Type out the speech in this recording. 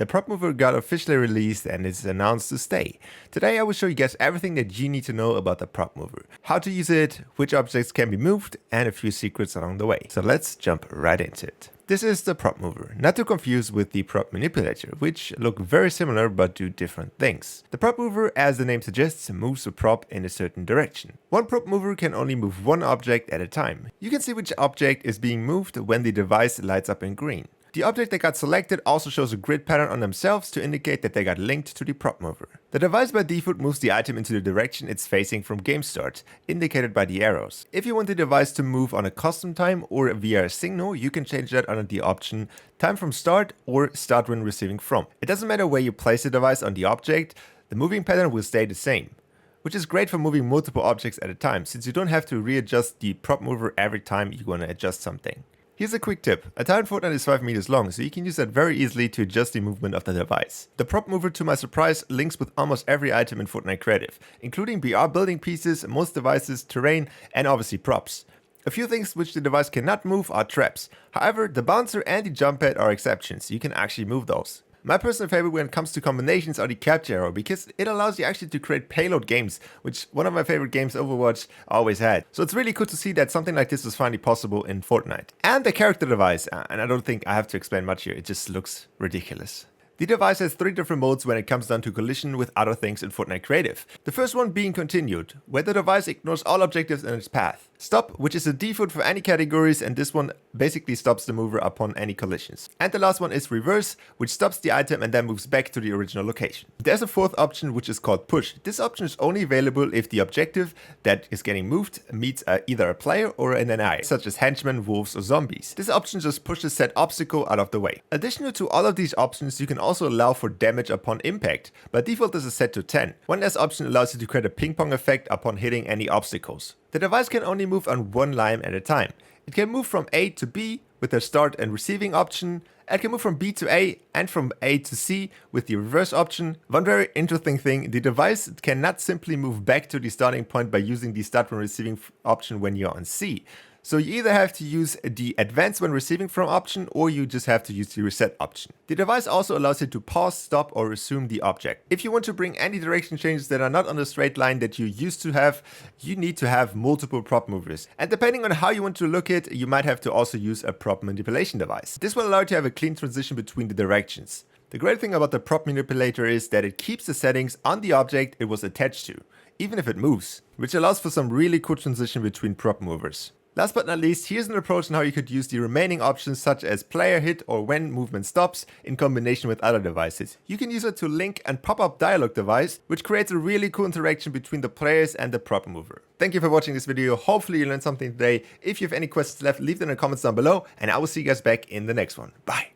The prop mover got officially released and is announced to stay. Today I will show you guys everything that you need to know about the prop mover, how to use it, which objects can be moved, and a few secrets along the way. So let's jump right into it. This is the prop mover, not to confuse with the prop manipulator, which look very similar but do different things. The prop mover, as the name suggests, moves a prop in a certain direction. One prop mover can only move one object at a time. You can see which object is being moved when the device lights up in green. The object that got selected also shows a grid pattern on themselves to indicate that they got linked to the prop mover. The device by default moves the item into the direction it's facing from game start, indicated by the arrows. If you want the device to move on a custom time or via a signal, you can change that under the option time from start or start when receiving from. It doesn't matter where you place the device on the object, the moving pattern will stay the same, which is great for moving multiple objects at a time, since you don't have to readjust the prop mover every time you want to adjust something. Here's a quick tip. A tile in Fortnite is 5 meters long, so you can use that very easily to adjust the movement of the device. The prop mover, to my surprise, links with almost every item in Fortnite Creative, including BR building pieces, most devices, terrain, and obviously props. A few things which the device cannot move are traps. However, the bouncer and the jump pad are exceptions. You can actually move those. My personal favorite when it comes to combinations are the capture arrow, because it allows you actually to create payload games, which one of my favorite games, Overwatch, always had. So it's really cool to see that something like this was finally possible in Fortnite. And the character device, and I don't think I have to explain much here, it just looks ridiculous. The device has 3 different modes when it comes down to collision with other things in Fortnite Creative. The first one being continued, where the device ignores all objectives in its path. Stop, which is a default for any categories, and this one basically stops the mover upon any collisions. And the last one is reverse, which stops the item and then moves back to the original location. There's a fourth option which is called push. This option is only available if the objective that is getting moved meets either a player or an NI, such as henchmen, wolves, or zombies. This option just pushes said obstacle out of the way. Additional to all of these options, you can also allow for damage upon impact. By default this is set to 10. One last option allows you to create a ping pong effect upon hitting any obstacles. The device can only move on one line at a time. It can move from A to B with the start and receiving option. It can move from B to A and from A to C with the reverse option. One very interesting thing, the device cannot simply move back to the starting point by using the start when receiving option when you're on C. So you either have to use the advance when receiving from option, or you just have to use the reset option. The device also allows you to pause, stop, or resume the object. If you want to bring any direction changes that are not on the straight line that you used to have, you need to have multiple prop movers. And depending on how you want to look at it, you might have to also use a prop manipulation device. This will allow you to have a clean transition between the directions. The great thing about the prop manipulator is that it keeps the settings on the object it was attached to, even if it moves, which allows for some really cool transition between prop movers. Last but not least, here's an approach on how you could use the remaining options such as player hit or when movement stops in combination with other devices. You can use it to link and pop up dialogue device, which creates a really cool interaction between the players and the prop mover. Thank you for watching this video. Hopefully you learned something today. If you have any questions left, leave them in the comments down below, and I will see you guys back in the next one. Bye!